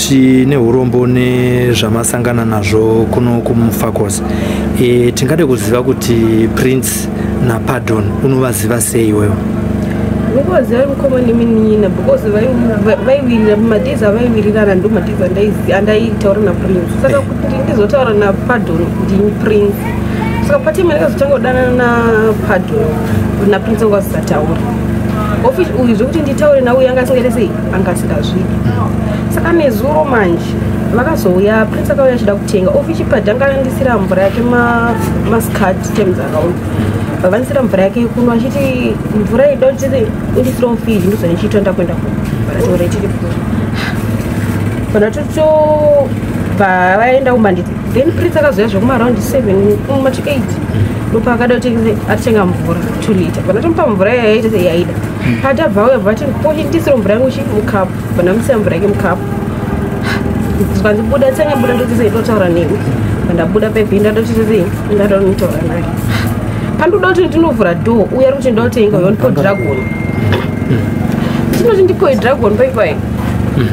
Speaker 2: tine urombo nezvamasangana nazvo kuno kumufakos tingade kuziva kuti Prince naPardon unovaziva sei iwewe
Speaker 1: ngokuvaziva mukoma neminina because vaiwirira mumadays avaiwirirana ndo madays andaitaura naPrince saka kuti ndizotaura naPardon ndini Prince saka patime ndakazotanga kudanana naPardon naPrince angazisataura office uyu zvokuti nditaure nauyu angasingaite sei angasingazvidi saka nezuro manje vakazouya Prince akauya achida kutenga office Pardon akandisira mvura yake maskati terms akaona vavanisira mvura yake kunwa achiti mvura ida kuti undisira mufiji ndozvane chitonda kuenda kuvarataura chiri vanatoto vaenda kumanditi then Prince akazouya zvokumaraundi 7 kumati 8 ndopa akada kuti atitenga mvura 2 liter vanatomupa mvura yayaita seyaida patabva uya vati pochi ndisira mvura yangu mukapu vanamusira mvura yake mukapu zvandibuda tsanyabuda ndotise totaura nemi vandabuda pebhinda ndotise ndadonitaura naye pandoda kuti ndinovhura door uya kuti ndotenga yonipo dragon tinoti ndiko dragon paipai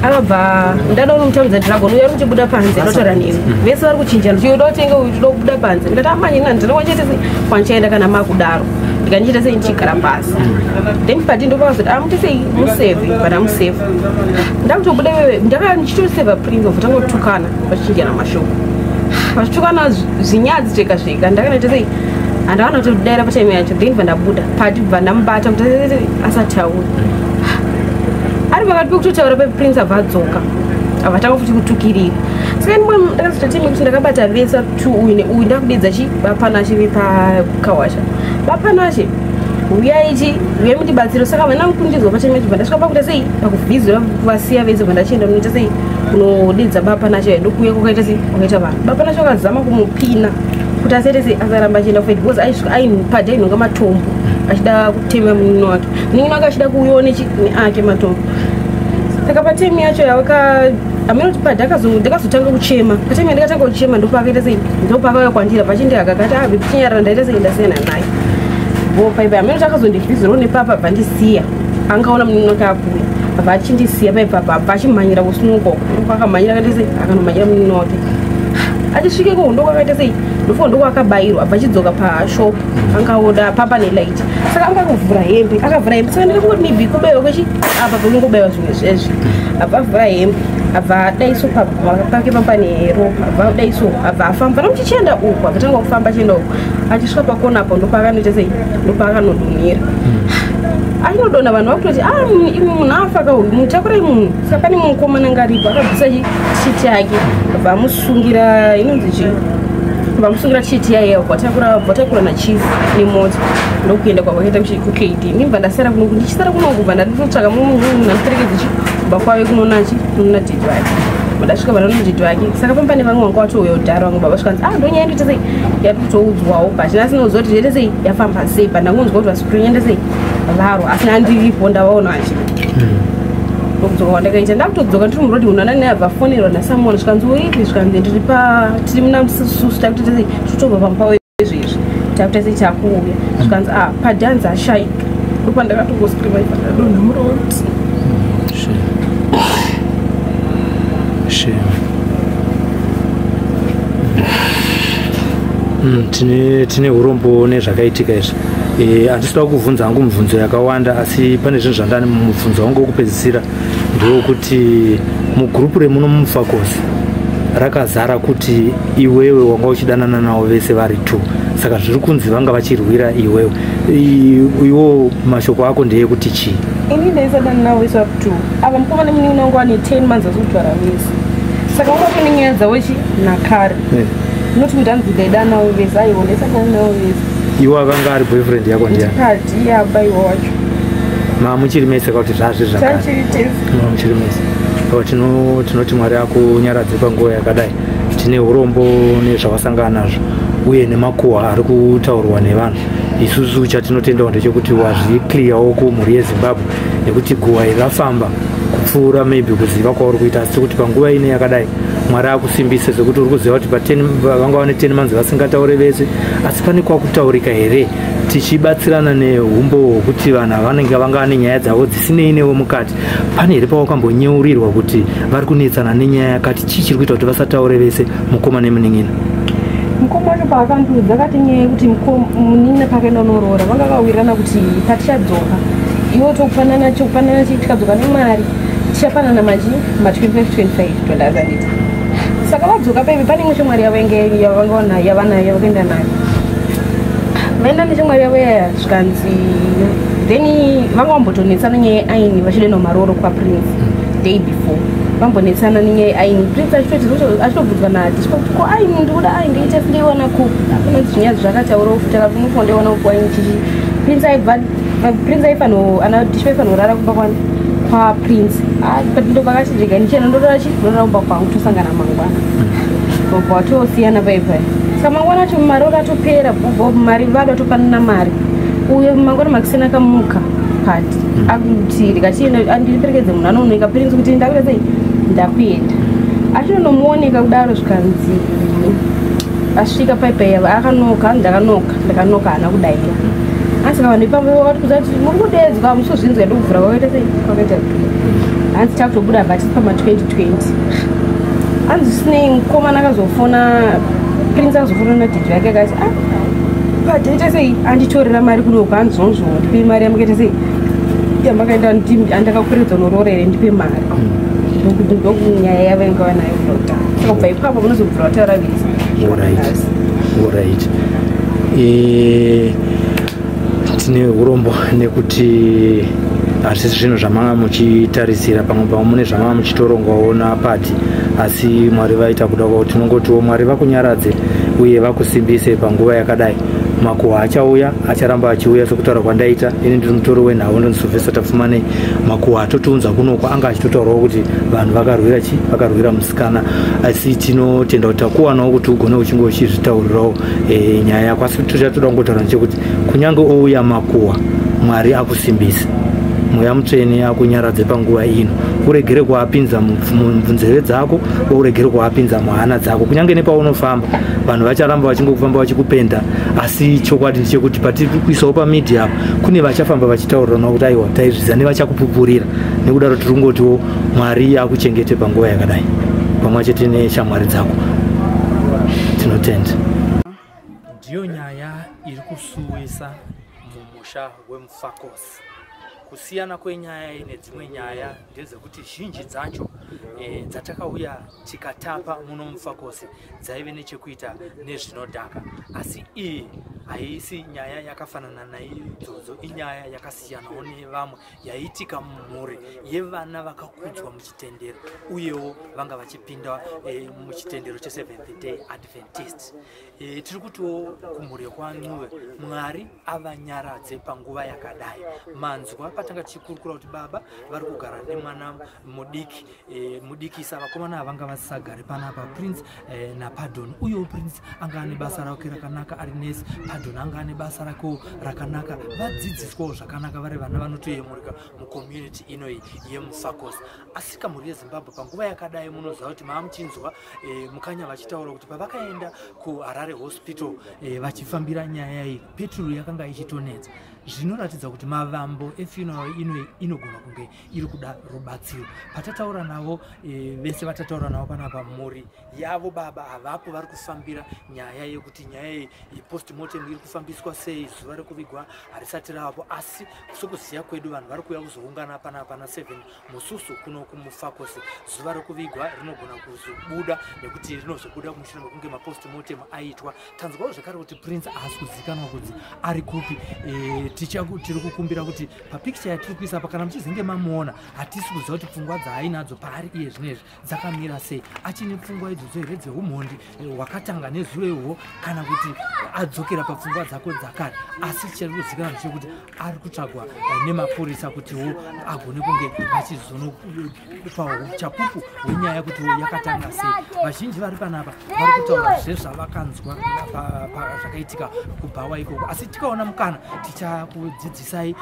Speaker 1: akabva ndada unomutambudza dragon uya kuti buda panze ndotaura nemi vese vari kuchinjana tiyoda kutenga uyu toda kubuda panze ndikati amanyina ndinowanchete kwanchaenda kana makudaro ndikandichita sei ndichigara pasi then pati ndopakazoti amuti sei musevhi kana musevhi ndakutobuda iwewe ndichitosevha Prince of tangotukana vachichinjana mashoko vachitukana zvinyadzi zvega zvega ndakanaita sei handavana kutodaira patime yacho then vandabuda pati bva ndamubata kuti asatauri ari pakati pekutotaura pePrince abva adzoka avatanga futi kutukirira saka ndimwe ndakazototime kuti ndakabata vesa 2 uyu neuyu ndakudedza chi bapanashe vepakawasha bapanashe uyaichi uye mutibatsiro saka vana kundizwa patime yacho vandasvika pakuita sei pakuvhizira kuvasiya vese vandachienda munoita sei kunodedza bapanashe ndokuuya kwakaita sei kwakaita vanhu bapanashe vakazama kumupina kuti asaite sei asaramba achienda kufaiti because aipada inonga matombo achida kutema munino wake munino wake achida kuuyawo neake matombo saka patime yacho amenoti ndakazotanga kuchema patime ndikatanga kuchema ndopakaita sei ndopakauya kwandira pachindi akakati abve chinyarara ndaita sei ndasiyana naye paipa amenoti akazondivhizirawo nepapa bvandisiya angaona munhu akakura abva achindisiya paipapa abva achimhanyira kusununga uko akamhanyira akaita sei akanomhanyira munhu wake achisvike kuhundoko akaita sei ndofunga ndoko akabayirwa abva achidzoka pashopu angaoda papa nelight saka anga akavhura hembe saka ndikakungoti maybe kubayiwa kwechi apa pakungobayiwa zvimwe zvezvi abva avhura hembe abva daiso pake pamba neropa abva daiso abva afamba pana muchichienda uko abva tanga kufamba achienda uko achisvika pakona apo ndopakanoita sei ndopakanodonhera achinodonha vanhu vakutoti imwe munhu afa mutakurai munhu saka pane mukomana ngaripo akabvisa chiti yake abva amusungira inonzi chii vamusungira chiti yayeyo vatakura nachifu nemota ndokuenda kwavakaita kukd ndibva ndasara kunoku ndichisara kunoku bva ndatotsvaka munhu namuperekedzi kubva kwave kunonachi kunona dhedhi wake ndasvika vanoona dhedhi wake saka pamba nevamwe vanga watouya udhara vangu baba svikanzi ndonyaendoita sei yatotoudzwawo bachina sinoziva kuti yaita sei yafamba sei pandangonzwa kuti vasipurinyaenda sei varwa asina andiripo ndavaona achi ndokudzoka kwandakaita ndakutodzoka ndiri murodi munhu anani abva afonerwa nasamona zvikanzi uipi zvikanzi tiri muna mususu takutoita sei totobva pamupavo izvezvi takuita sei takuuya zvikanzi padhanza ashaika ndopandakatongoskrima ifandadonha muroti
Speaker 2: tine urombo nezvakaitika izvi handisida kuvhunza hangu mibvunzo yakawanda asi pane zvinhu zvandani mubvunzo wangu wokupedzisira ndewokuti mugrupu remuno mumufakosi rakazara kuti iwewe wanga uchidanana navo vese vari 2 saka zviri kunzi vanga vachirwira iwewe iwo mashoko ako ndeyekuti chii
Speaker 1: ini ndaisadana navo vese vari 2 ava mukomana muningi wangu ane 10 months asokutwara vese saka ungapine nyaya dzawochi nakare noti kuti anzi ndaidana navo vese aiwo ndaisadana navo vese
Speaker 2: iwo akanga ari boyfriend yako
Speaker 1: ndikati yabaiwa wacho
Speaker 2: muchiri mese kuti muchiri mese tinoti mwari akunyaradze panguva yakadai tine urombo nezvawasangana nazvo uye nemakuhwa ari kutaurwa nevanhu isusu chatinotendawo ndechekuti wazvikliyawo kumhuri yezimbabwe nekuti guhwa iri rafamba kupfuura maybe kuziva kwauri kuita asi kuti panguva ine yakadai mwari akusimbise zvekuti uri kuziva kuti vanga vane 10 manzi vasingataure vese asi pane kwakutaurika here tichibatsirana neumbo hwokuti vanhu vanenge vanga vane nyaya dzavo dzisinei newe mukati pane here pawakambonyeurirwa kuti vari kunetsana nenyaya yakati chii chiri kuita kuti vasataure vese mukoma nemunin'ina
Speaker 1: mukoma wacho paakandiudza akati nyaya yekuti munin'ina pakaenda unorora vanga vawirirana kuti patichadzoka iwo tokupanana tikadzoka nemari tichapanana machi ma25 $25 saka vadzoka paive pane imwe shamwari yavanayo yavakaenda nayo vaenda neshamwari yavo yaya zvikanzi then vanga vambotonetsana nyaya yeaini vachienda maroro kwaprince day before vambonetsana nenyaya yeaini prince achitobvudzwa nadispokuti ko aini ndikuda aini ndeita sindeiwana kupi apana zvinyaya zvakataurawo futi akafunofo ndeiwana kuaini chichi prince aifanirara kumba kwaprince ndo vakachirega ndichena ndorora kumba kwangu tosangana mangwana bva watosiyana paipai saka mangwana acho maroro atopera mari vado atopanana mari uyo mangwana makisena akamuka pati akuti rikachienda andiriperekedze munhu anooneka prince kuti ndakuita sei ndakuenda achinonomuoneka kudaro zvikanzi asvika paipai akanoka ndakanoka hana kudaira asi kava nepamwe wakatikuza kuti muri kudedzwa hamusozvinzwa ndokuvhura kwakaita sei kwakaita hanzi takutobuda bhatisi pama2020 hanzi sinei mukomana akazofona prince akazofona nadhidhi yake akati padaita sei anditorera mari kunoku hanzonzvo ndipe mari yamakaita sei yamakaenda andakakuredza unorora here ndipe mari ndokunyaya yavainga vanayo dota saka kubva ipapo munozobvura wataura vese
Speaker 2: right tine urombo nekuti hazvisi zvinhu zvamanga muchitarisira pamwe pamwe mune zvamanga muchitorongawo napati asi mwari vaita kuda kwavo tinongotiwo mwari vakunyaradze uye vakusimbise panguva yakadai makuhwa achauya acharamba achiuya sekutaura kwandaita ini ndiri mutori wenhau ndonzi Sylvester Tafumanei makuhwa atotiunza kunoko anga achitotaurawo kuti vanhu vakarwira chi vakarwira musikana asi tinotenda kuti takuwanawo kuti ugone uchinge uchizvitaurirawo nyaya yako asi tichatoda kungotaura nechekuti kunyange ouya makuhwa mwari akusimbise mweya mutsvene akunyaradze panguva ino, uregere kuapinza munzeve dzako, uregere kuapinza muhana dzako. Kunyange nepaunofamba vanhu vacharamba vachingofamba vachikupenda, asi chokwadi ndechekuti patiri kuisawo pamedia apa kune vachafamba vachitaurirana kuti aiwa taizviziva nevachakupupurira. Nekudaro tiri kungotiwo Mwari akuchengete panguva yakadai pamwe chete neshamwari dzako. Tinotenda. Ndiyo nyaya iri kusuwisa mumusha weMufakosi. Kusiyana kwenyaya nedzimwe nyaya ndezvekuti zhinji dzacho dzatakauya tikatapa muno muFakosi dzaive nechekuita nezvinodhaka, asi iyi haisi nyaya yakafanana naidzodzo. Inyaya yakasiyanawo nevamwe yaiitika mumhuri yevana vakakudzwa muchitendero uyewo vanga vachipinda muchitendero che7th Day Adventist. Tiri kutiwo kumhuri yekwaNcuve Mwari avanyaradze panguva yakadai. Manzwa patanga tichikurukura kuti baba vari kugara nemwana mudikisa, vakomana vanga vasisagare panapa, Prince naPardon. Uyewo Prince anga ane basa rake rakanaka ari nesi, Pardon anga ane basa rake rakanaka, vadzidziswawo zvakanaka vari vana vanotoyemurika mucommunity inoyi yeMuFakosi. Asi kamhuri yeZimbabwe panguva yakadai munoziva kuti maamuchinzwa mukanya vachitaura kuti pavakaenda kuHarare Hospital vachifambira nyaya iyi petrol yakanga ichitonetsa. Zvinoratidza kuti mavambo efuneral inoyi inogona kunge iri kuda rubatsiro. Patataura navo vese vatataura navo panapa mhuri yavo baba havapo vari kufambira nyaya yekuti nyaya iyi postmortem iri kufambiswa sei, zuva rekuvigwa harisati ravapo, asi sokuziva kwedu vanhu vari kuuya kuzoungana panapa na7 Mususu kuno kuMuFakosi. Zuva rekuvigwa rinogona kuzobuda nekuti rinozobuda mushure mekunge mapostmortem aitwa. Tanzwawo zvekare kuti Prince haasi kuzivikanwa kuti ari kupi. Tiri kukumbira kuti papikicha yatiri kuisa apa kana muchizenge mamuona hatisi kuziva kuti pfungwa dzaainadzo paari iye zvinezvi dzakamira sei. Achine pfungwa idzodzo here dzeumhondi hwakatanga nezuro ihwo kana kuti adzokera papfungwa dzako dzakare. Asi tichiri kuzivikanwa ndechekuti ari kutsvagwa nemapurisa kutiwo agone kunge vachizonopa chapupu hwenyaya kuti yakatanga sei. Vazhinji vari panapa vari kutaura zvezvavakanzwa zvakaitika kuBhawa ikoko, asi tikaona mukana tichakudzidzisai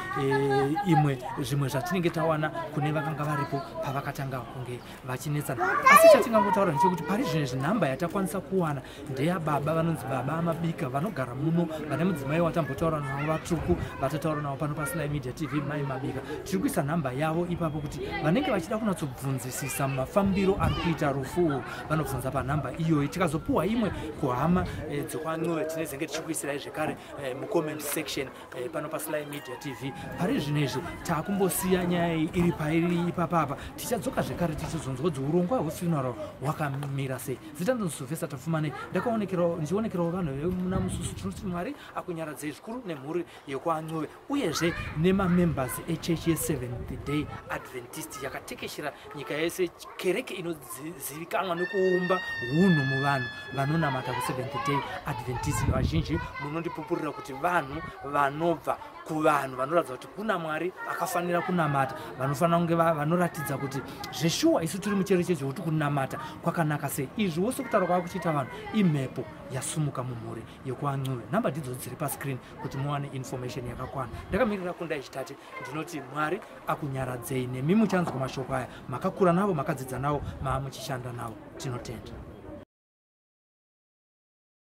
Speaker 2: zvimwe zvatinenge tawana kune vakanga varipo pavakatanga kunge vachinetsana. Asi chatingangotaura ndechekuti pari zvinezvi nhamba yatakwanisa kuwana ndeyababa vanonzi Baba Amabika vanogara muno, vane mudzimai watambotaura navo vatsvuku vatataura navo pano paSly Media TV, Mai Mabika. Tiri kuisa nhamba yavo ipapo kuti vanenge vachida kunatsobvunzisisa mafambiro ari kuita rufu vanobvunza panhamba iyoyi. Tikazopuwa imwe kuhama dzekwaNcuve tinezenge tichikuisirai zvekare mucomment section pano paSly Media TV. Pari zvinezvi taakumbosiya nyaya iri pairi ipapapa, tichadzoka zvekare tichizonzwa kuti urongwa hwefuneral hwakamira sei. Zita ndinonzi Sylvester Tafumane, ndichionekerawo vanhu vemuna Mususu. Tinoti Mwari akunyaradze zvikuru nemhuri yekwaNcuve uyezve nemamembers echechi ye7th Day Adventist yakatekeshera nyika yese, kereke inozivikanwa nekuumba hunhu muvanhu vanonamata ku7th Day Adventist. Vazhinji munondipupurira kuti vanhu vanobva kuvanhu vanoratidza kuti kuna Mwari akafanira kunamata, vanofanira kunge vanoratidza kuti zveshuwa isu tiri mucherechedzo kuti kunamata kwakanaka sei. Izvi wose kutaura kwava kuchiita vanhu imhepo yasumuka mumhuri yekwaNcuve. Nhamba ndidzo dziri pascreen kuti muwane information yakakwana. Ndakamirira Kundai Chitate, ndinoti Mwari akunyaradzei. Nemi muchanzwa mashoko aya, makakura navo, makadzidza navo, maamuchishanda navo. Tinotenda.